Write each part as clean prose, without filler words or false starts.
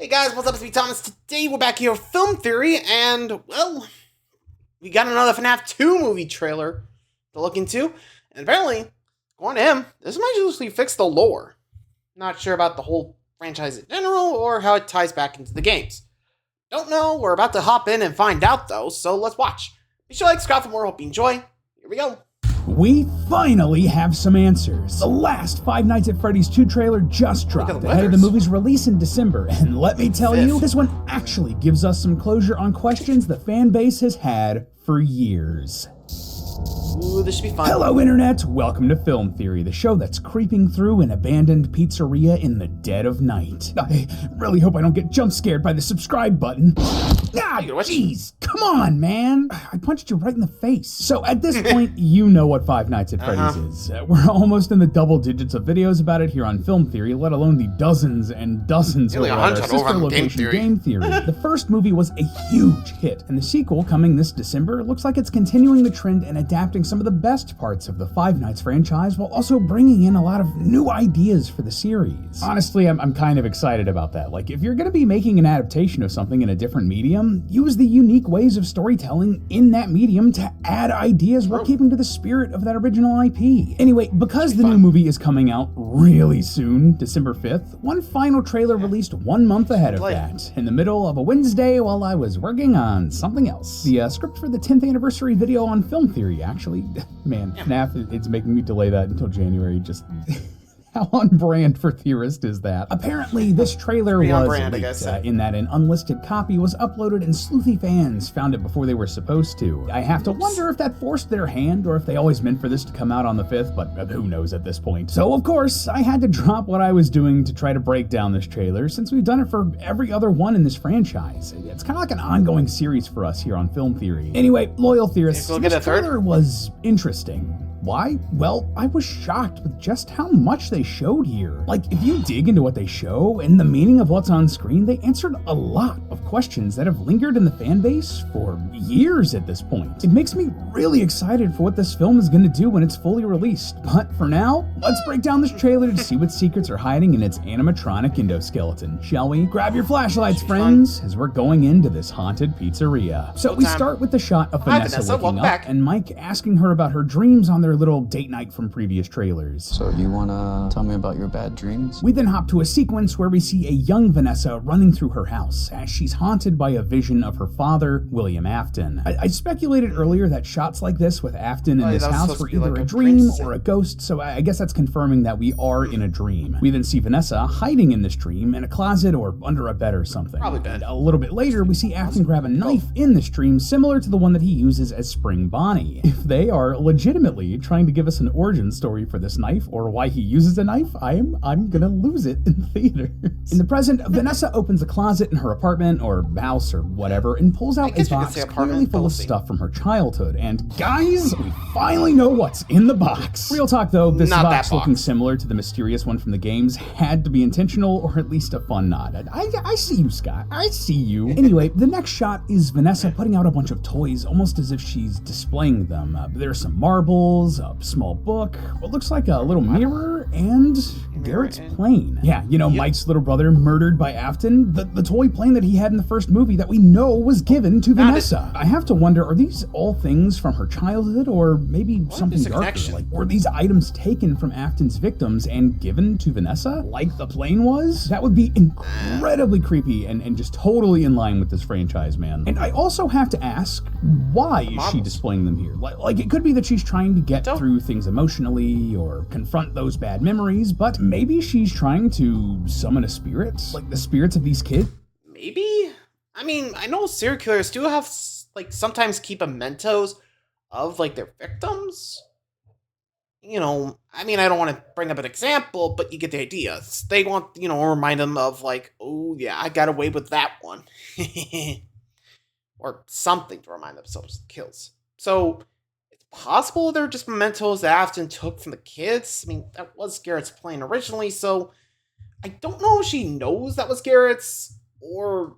Hey guys, what's up? It's me, Thomas. Today we're back here with Film Theory, and, well, we got another FNAF 2 movie trailer to look into, and apparently, according to him, this might usually fix the lore. Not sure about the whole franchise in general, or how it ties back into the games. Don't know, we're about to hop in and find out though, so let's watch. Be sure to like, subscribe for more, hope you enjoy. Here we go. We finally have some answers. The last Five Nights at Freddy's 2 trailer just dropped ahead of the movie's release in December, and let me tell you, this one actually gives us some closure on questions the fan base has had for years. Ooh, this should be fun. Hello, Internet! Welcome to Film Theory, the show that's creeping through an abandoned pizzeria in the dead of night. I really hope I don't get jump scared by the subscribe button. Ah, jeez, come on, man. I punched you right in the face. So at this point, you know what Five Nights at Freddy's is. We're almost in the double digits of videos about it here on Film Theory, let alone the dozens and dozens over at our sister location Game Theory. The first movie was a huge hit, and the sequel, coming this December, looks like it's continuing the trend and adapting some of the best parts of the Five Nights franchise while also bringing in a lot of new ideas for the series. Honestly, I'm kind of excited about that. Like, if you're going to be making an adaptation of something in a different medium, use the unique ways of storytelling in that medium to add ideas while keeping to the spirit of that original IP. Anyway, because the new movie is coming out really soon, December 5th, one final trailer released 1 month ahead of that, in the middle of a Wednesday while I was working on something else. The script for the 10th anniversary video on Film Theory, actually. Man, FNAF, it's making me delay that until January, just... How on brand for Theorist is that? Apparently, this trailer was leaked, in that an unlisted copy was uploaded and sleuthy fans found it before they were supposed to. I have to wonder if that forced their hand or if they always meant for this to come out on the 5th, but who knows at this point. So, of course, I had to drop what I was doing to try to break down this trailer, since we've done it for every other one in this franchise. It's kind of like an ongoing series for us here on Film Theory. Anyway, loyal theorists, this trailer was interesting. Why? Well, I was shocked with just how much they showed here. Like, if you dig into what they show and the meaning of what's on screen, they answered a lot of questions that have lingered in the fan base for years at this point. It makes me really excited for what this film is going to do when it's fully released. But for now, let's break down this trailer to see what secrets are hiding in its animatronic endoskeleton, shall we? Grab your flashlights, friends, as we're going into this haunted pizzeria. So we start with the shot of Vanessa waking up and Mike asking her about her dreams on their little date night from previous trailers. So you wanna tell me about your bad dreams? We then hop to a sequence where we see a young Vanessa running through her house as she's haunted by a vision of her father, William Afton. I speculated earlier that shots like this with Afton in this house were either a dream or a ghost, so I guess that's confirming that we are in a dream. We then see Vanessa hiding in this dream in a closet or under a bed or something. Probably bed. A little bit later, we see Afton grab a knife in this dream similar to the one that he uses as Spring Bonnie. If they are legitimately trying to give us an origin story for this knife or why he uses a knife, I'm gonna lose it in theaters. In the present, Vanessa opens a closet in her apartment or house or whatever and pulls out a box clearly full of stuff from her childhood. And guys, we finally know what's in the box. Real talk though, this box looking similar to the mysterious one from the games had to be intentional or at least a fun nod. I see you, Scott. I see you. Anyway, the next shot is Vanessa putting out a bunch of toys almost as if she's displaying them. There's some marbles, a small book, what looks like a little mirror, and Garrett's plane. Yeah, you know, Mike's little brother murdered by Afton, the toy plane that he had in the first movie that we know was given to Vanessa. I have to wonder, are these all things from her childhood or maybe something darker? Like, were these items taken from Afton's victims and given to Vanessa like the plane was? That would be incredibly creepy and just totally in line with this franchise, man. And I also have to ask, why is she displaying them here? Like it could be that she's trying to get through things emotionally or confront those bad memories, but maybe she's trying to summon a spirit, like the spirits of these kids. Maybe? I mean, I know serial killers do have, like, sometimes keep mementos of, like, their victims. You know, I mean, I don't want to bring up an example, but you get the idea. They want, you know, remind them of, like, oh, yeah, I got away with that one. Or something to remind themselves of kills. So, it's possible they're just mementos that Afton took from the kids. I mean, that was Garrett's plane originally, so I don't know if she knows that was Garrett's, or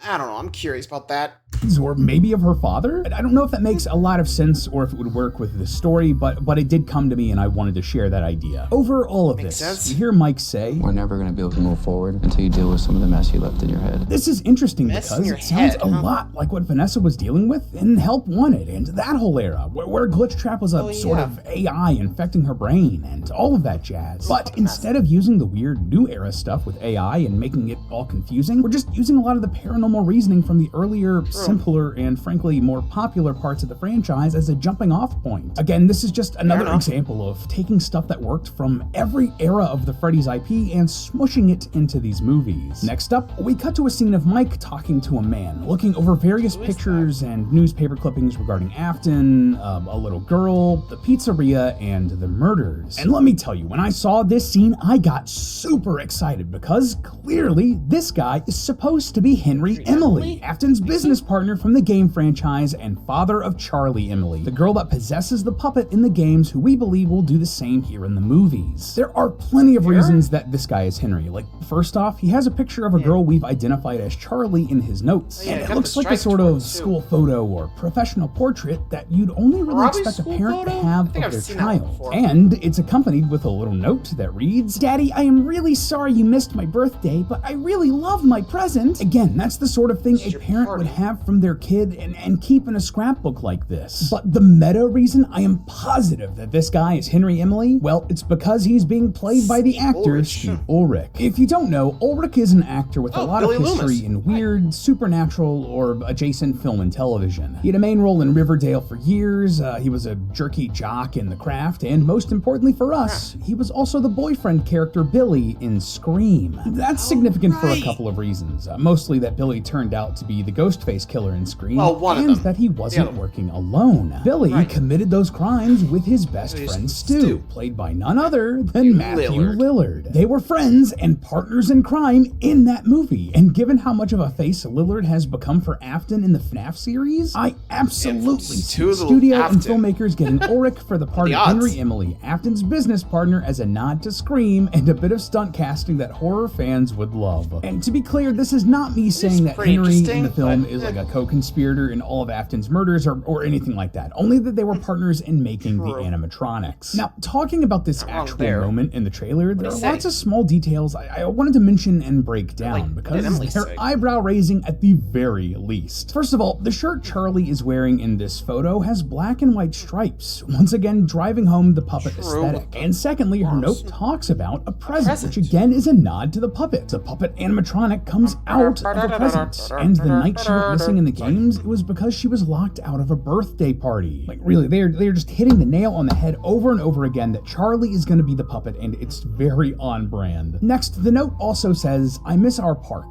I don't know, I'm curious about that. Or maybe of her father? I don't know if that makes a lot of sense or if it would work with the story, but it did come to me and I wanted to share that idea. Over all of Makes this, sense. we hear Mike say, We're never gonna be able to move forward until you deal with some of the mess you left in your head. this is interesting Mess in because your it sounds head, a huh? lot like what Vanessa was dealing with in Help Wanted and that whole era, where Glitch Trap was a sort yeah. of AI infecting her brain and all of that jazz. But instead of using the weird new era stuff with AI and making it all confusing, we're just using a lot of the paranormal reasoning from the earlier, simpler, and frankly more popular parts of the franchise as a jumping off point. Again, this is just another enough. example of taking stuff that worked from every era of the Freddy's IP and smushing it into these movies. Next up, we cut to a scene of Mike talking to a man, looking over various pictures and newspaper clippings regarding Afton, a little girl, the pizzeria, and the murders. And let me tell you, when I saw this scene, I got super excited because clearly this guy is supposed to be Henry Emily, Afton's business partner from the game franchise and father of Charlie Emily, the girl that possesses the puppet in the games who we believe will do the same here in the movies. There are plenty of reasons that this guy is Henry. Like, first off, he has a picture of a girl we've identified as Charlie in his notes, yeah, and it got looks the like a stripe sort to it, of too. school photo or professional portrait that you'd only really Probably expect a school parent photo? to I have think of I've their seen that child. before. And it's accompanied with a little note that reads, "Daddy, I am really sorry you missed my birthday, but I really love my present." Again, that's the sort of thing a your parent party. would have from their kid and keep in a scrapbook like this. But the meta reason I am positive that this guy is Henry Emily, well, it's because he's being played by the actor Ulrich. Steve Ulrich. If you don't know, Ulrich is an actor with a Oh, lot Billy of history Loomis. in weird, supernatural, or adjacent film and television. He had a main role in Riverdale for years, he was a jerky jock in The Craft, and most importantly for us, he was also the boyfriend character Billy in Scream. That's significant for a right. couple of reasons, mostly that Billy turned out to be the Ghostface killer in Scream, Well, one of and them. that he The wasn't other one. working alone. Billy Right. committed those crimes with his best Stu. friend Stu, played by none other than Matthew Lillard. They were friends and partners in crime in that movie, and given how much of a face Lillard has become for Afton in the FNAF series, I absolutely see to the studio and Afton. filmmakers getting Ulrich for the part The of odds. Henry Emily, Afton's business partner, as a nod to Scream and a bit of stunt casting that horror fans would love. And to be clear, this is not me saying that pretty Henry in interesting, the film but, is like a co-conspirator in all of Afton's murders or anything like that, only that they were partners in making the animatronics. Now, talking about this wrong actual there. moment in the trailer, there do are you say? lots of small details I wanted to mention and break down what did because Emily they're say? eyebrow-raising at the very least. First of all, the shirt Charlie is wearing in this photo has black and white stripes, once again driving home the puppet aesthetic. And secondly, her note talks about a present, which again is a nod to the puppet. The puppet animatronic comes out of a present, and the night she went missing in the games, it was because she was locked out of a birthday party. Like really, they're just hitting the nail on the head over and over again that Charlie is going to be the puppet, and it's very on brand. Next, the note also says, "I miss our park,"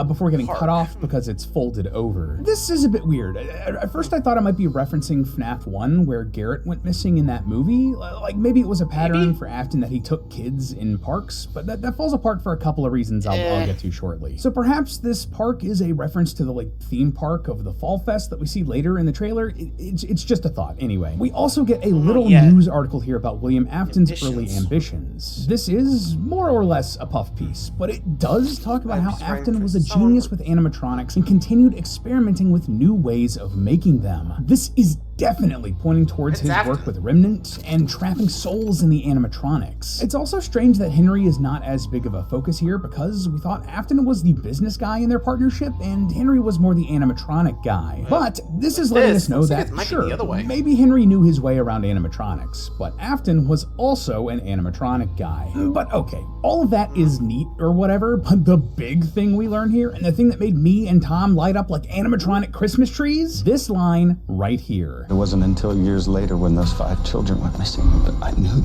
before getting cut off because it's folded over. This is a bit weird. At first I thought it might be referencing FNAF 1, where Garrett went missing in that movie. Like maybe it was a pattern for Afton that he took kids in parks, but that falls apart for a couple of reasons I'll get to shortly. So perhaps this park is a reference to the theme park of the Fall Fest that we see later in the trailer. It's just a thought anyway. We also get a little news article here about William Afton's early ambitions. This is more or less a puff piece, but it does talk about how Afton was a genius with animatronics and continued experimenting with new ways of making them. This is definitely pointing towards his work with Remnant and trapping souls in the animatronics. It's also strange that Henry is not as big of a focus here because we thought Afton was the business guy in their partnership and Henry was more the animatronic guy. But this is letting us know that, sure, maybe Henry knew his way around animatronics, but Afton was also an animatronic guy. But okay, all of that is neat or whatever, but the big thing we learn here, and the thing that made me and Tom light up like animatronic Christmas trees, this line right here. It wasn't until years later when those 5 children went missing that I knew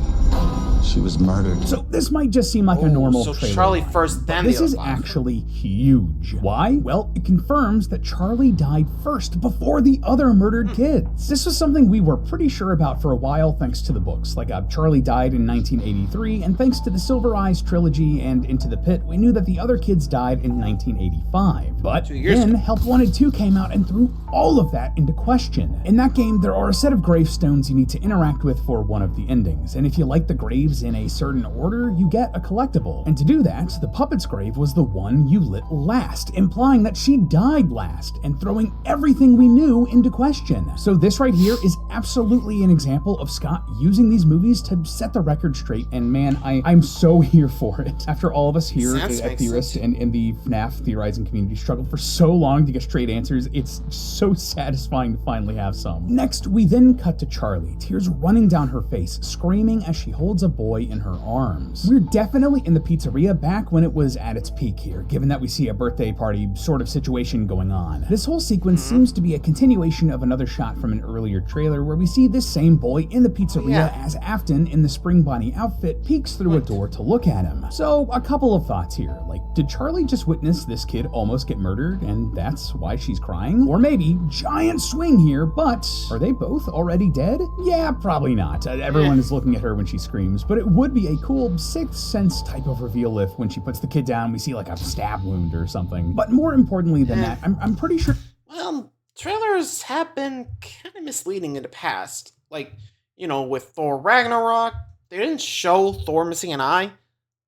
she was murdered. So this might just seem like a normal trailer Charlie line, first, then but this the is other 5. actually huge. Why? Well, it confirms that Charlie died first before the other murdered kids. This was something we were pretty sure about for a while thanks to the books. Like Charlie died in 1983, and thanks to the Silver Eyes trilogy and Into the Pit, we knew that the other kids died in 1985. But then Help Wanted 2 came out and threw all of that into question. In that game, there are a set of gravestones you need to interact with for one of the endings, and if you light the graves graves in a certain order, you get a collectible. And to do that, the puppet's grave was the one you lit last, implying that she died last, and throwing everything we knew into question. So this right here is absolutely an example of Scott using these movies to set the record straight, and man, I'm so here for it. After all of us here at Theorist and in the FNAF theorizing community struggled for so long to get straight answers, it's so satisfying to finally have some. Next, we then cut to Charlie, tears running down her face, screaming as she holds a boy in her arms. We're definitely in the pizzeria back when it was at its peak here, given that we see a birthday party sort of situation going on. This whole sequence seems to be a continuation of another shot from an earlier trailer where we see this same boy in the pizzeria as Afton in the Spring Bonnie outfit peeks through a door to look at him. So a couple of thoughts here, like, did Charlie just witness this kid almost get murdered and that's why she's crying? Or maybe, giant swing here, but are they both already dead? Yeah, probably not. Everyone is looking at her when she screams, but it would be a cool Sixth Sense type of reveal if when she puts the kid down we see like a stab wound or something. But more importantly than that, I'm pretty sure... Well, trailers have been kind of misleading in the past. Like, you know, with Thor Ragnarok, they didn't show Thor missing an eye,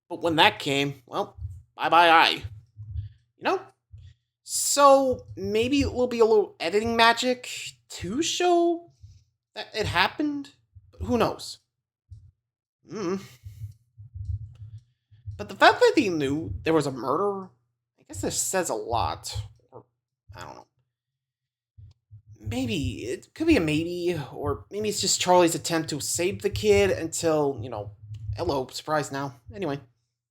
but when that came, well, bye-bye eye. You know? So maybe it will be a little editing magic to show that it happened. But who knows? But the fact that they knew there was a murder, I guess this says a lot. Or, I don't know. Maybe, it could be a maybe, or maybe it's just Charlie's attempt to save the kid until, you know, hello, surprise now. Anyway,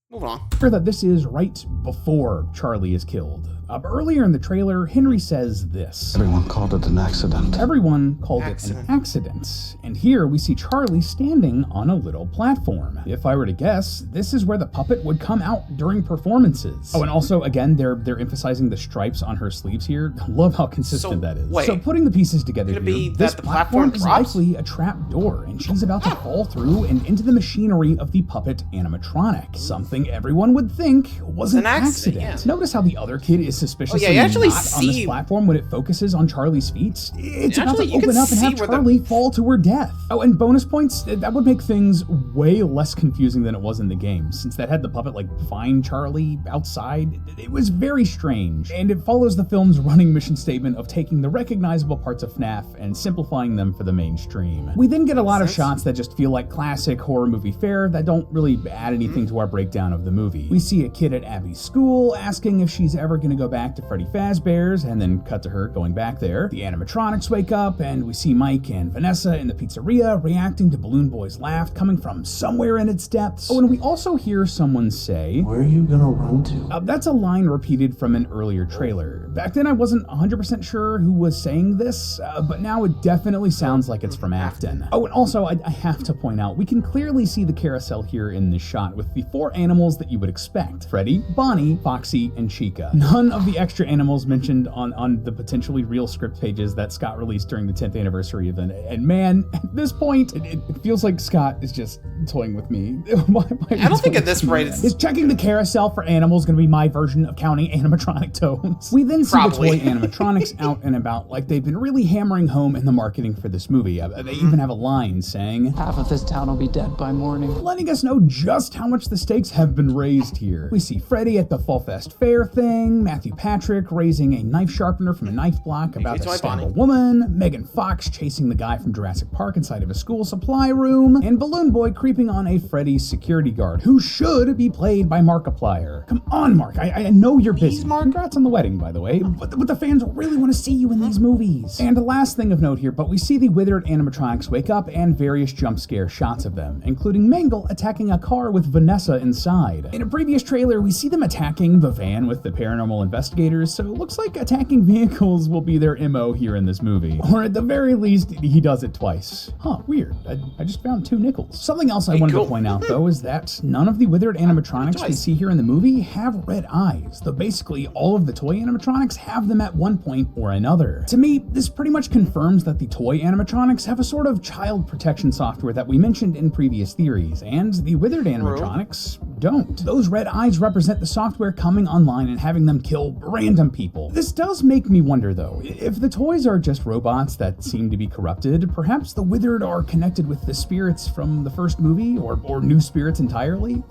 moving on. That this is right before Charlie is killed. Earlier in the trailer, Henry says this. Everyone called it an accident. Everyone called it an accident. And here we see Charlie standing on a little platform. If I were to guess, this is where the puppet would come out during performances. Oh, and also, again, they're emphasizing the stripes on her sleeves here. Love how consistent that is. So putting the pieces together here, this platform is likely a trap door, and she's about to fall through and into the machinery of the puppet animatronic. Something everyone would think was an accident. Notice how the other kid is suspiciously not on this platform when it focuses on Charlie's feet. It's about to open up and have Charlie fall to her death. Oh, and bonus points, that would make things way less confusing than it was in the game, since that had the puppet like find Charlie outside. It was very strange, and it follows the film's running mission statement of taking the recognizable parts of FNAF and simplifying them for the mainstream. We then get a lot of shots that just feel like classic horror movie fare that don't really add anything to our breakdown of the movie. We see a kid at Abby's school asking if she's ever gonna go back to Freddy Fazbear's, and then cut to her going back there. The animatronics wake up, and we see Mike and Vanessa in the pizzeria reacting to Balloon Boy's laugh coming from somewhere in its depths. Oh, and we also hear someone say, "Where are you gonna run to?" That's a line repeated from an earlier trailer. Back then I wasn't 100% sure who was saying this, but now it definitely sounds like it's from Afton. Oh, and also I have to point out, we can clearly see the carousel here in this shot with the 4 animals that you would expect. Freddy, Bonnie, Foxy, and Chica. None of the extra animals mentioned on the potentially real script pages that Scott released during the 10th anniversary event. And man, at this point, it feels like Scott is just toying with me. I don't think at this rate is checking the carousel for animals going to be my version of counting animatronic toads. We then see the toy animatronics out and about like they've been really hammering home in the marketing for this movie. They even have a line saying, "Half of this town will be dead by morning," letting us know just how much the stakes have been raised here. We see Freddy at the Fall Fest Fair thing, Matthew Patrick raising a knife sharpener from a knife block about to stab a woman, Megan Fox chasing the guy from Jurassic Park inside of a school supply room, and Balloon Boy creeping on a Freddy security guard who should be played by Markiplier. Come on, Mark, I know you're busy. Congrats on the wedding, by the way, but the fans really want to see you in these movies. And the last thing of note here, but we see the withered animatronics wake up and various jump scare shots of them, including Mangle attacking a car with Vanessa inside. In a previous trailer, we see them attacking the van with the paranormal investigators, so it looks like attacking vehicles will be their MO here in this movie. Or at the very least, he does it twice. Huh, weird. I just found 2 nickels. Something else I wanted to point out, though, is that none of the withered animatronics we see here in the movie have red eyes, though basically all of the toy animatronics have them at one point or another. To me, this pretty much confirms that the toy animatronics have a sort of child protection software that we mentioned in previous theories, and the withered animatronics don't. Those red eyes represent the software coming online and having them kill random people. This does make me wonder, though, if the toys are just robots that seem to be corrupted, perhaps the withered are connected with the spirits from the first movie, or new spirits entirely?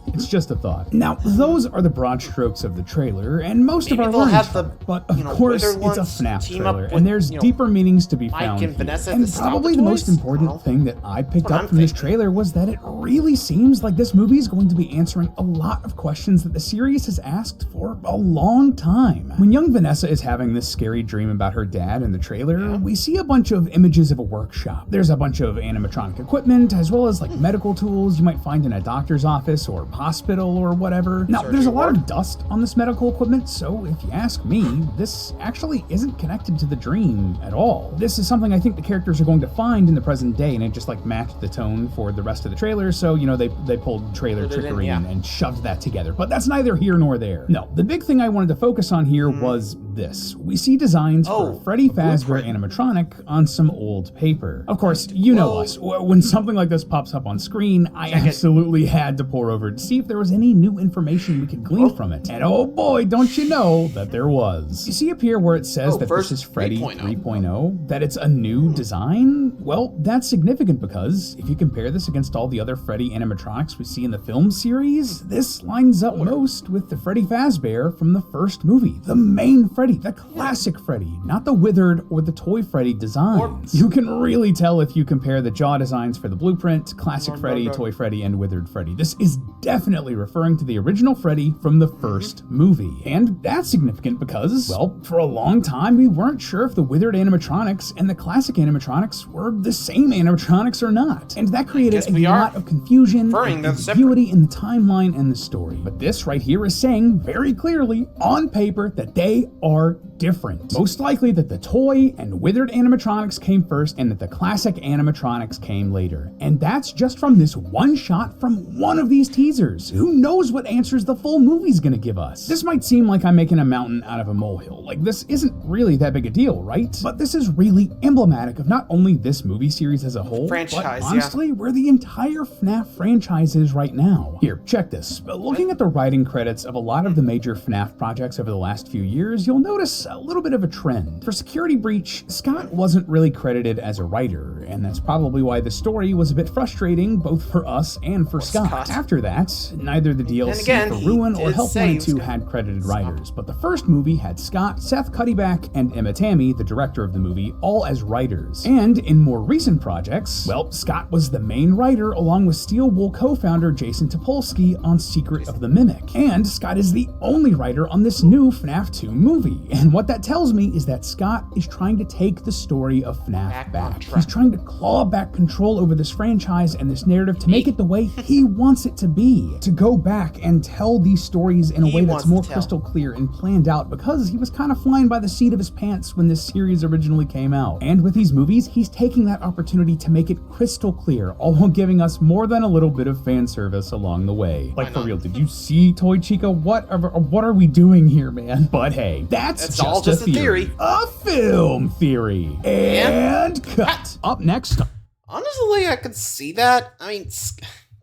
It's just a thought. Now, those are the broad strokes of the trailer, and most Maybe of our they'll learnings have from the, it. But of you know, course, withered it's a ones FNAF team up trailer, with, and there's you know, deeper meanings to be Mike found and here. Vanessa And to stop probably the the most toys? important I don't know. thing that I picked That's what up I'm from this thinking. trailer was that it really seems like this movie is going to be answering a lot of questions that the series has asked for a long time. When young Vanessa is having this scary dream about her dad in the trailer, we see a bunch of images of a workshop. There's a bunch of animatronic equipment, as well as like medical tools you might find in a doctor's office or hospital or whatever. Now, there's a lot of dust on this medical equipment, so if you ask me, this actually isn't connected to the dream at all. This is something I think the characters are going to find in the present day, and it just like matched the tone for the rest of the trailer, so you know they pulled trailer Put it in, trickery yeah. and shoved that together. But that's neither here nor there. No, the big thing I wanted to focus on here was this. We see designs for a Freddy Fazbear animatronic on some old paper. Of course, you know us. When something like this pops up on screen, I absolutely had to pour over to see if there was any new information we could glean from it. And oh boy, don't you know that there was. You see up here where it says that this is Freddy 3.0, that it's a new design? Well, that's significant because if you compare this against all the other Freddy animatronics we see in the film series, this lines up most with the Freddy Fazbear from the first movie. The main Freddy, the classic Freddy, not the withered or the toy Freddy designs. You can really tell if you compare the jaw designs for the blueprint, classic Freddy, toy Freddy, and withered Freddy. This is definitely referring to the original Freddy from the first movie. And that's significant because, well, for a long time we weren't sure if the withered animatronics and the classic animatronics were the same animatronics or not. And that created a lot of confusion and ambiguity in the timeline and the story. But this right here is saying very clearly on paper that they are different. Most likely that the toy and withered animatronics came first and that the classic animatronics came later. And that's just from this one shot from one of these teasers. Who knows what answers the full movie's gonna give us? This might seem like I'm making a mountain out of a molehill. Like, this isn't really that big a deal, right? But this is really emblematic of not only this movie series as a whole, but honestly, where the entire FNAF franchise is right now. Here, check this. Looking at the writing credits of a lot of the major FNAF projects over the last few years, you'll notice a little bit of a trend. For Security Breach, Scott wasn't really credited as a writer, and that's probably why the story was a bit frustrating both for us and for Scott. After that, neither the DLC for Ruin or Help Wanted 2 had credited writers, but the first movie had Scott, Seth Cuddyback, and Emma Tammy, the director of the movie, all as writers. And in more recent projects, well, Scott was the main writer along with Steel Wool co-founder Jason Topolsky on Secret of the Mimic. And Scott is the only writer on this new FNAF 2 movie. And what that tells me is that Scott is trying to take the story of FNAF back. He's trying to claw back control over this franchise and this narrative to make it the way he wants it to be. To go back and tell these stories in a way that's more crystal clear and planned out, because he was kind of flying by the seat of his pants when this series originally came out. And with these movies, he's taking that opportunity to make it crystal clear, all while giving us more than a little bit of fan service along the way. Like, for real, did you see Toy Chica? What are we doing here, man? But hey, that's all just a theory. A film theory. And cut. Up next. Honestly, I could see that. I mean,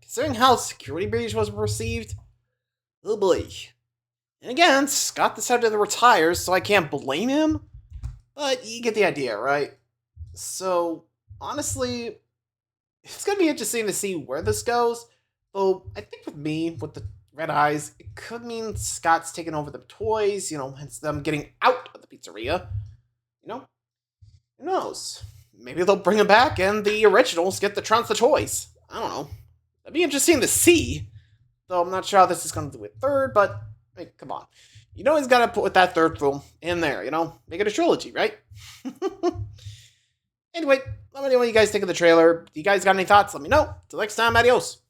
considering how Security Breach was perceived, oh boy. And again, Scott decided to retire, so I can't blame him. But you get the idea, right? So, honestly, it's going to be interesting to see where this goes. Though, I think with me, with the red eyes, it could mean Scott's taking over the toys, you know, hence them getting out of the pizzeria. You know? Who knows? Maybe they'll bring him back and the originals get the trounce of toys. I don't know. That'd be interesting to see. Though I'm not sure how this is going to do it third, but, I mean, come on. You know he's got to put that third film in there, you know? Make it a trilogy, right? Anyway, let me know what you guys think of the trailer. If you guys got any thoughts, let me know. Till next time, adios.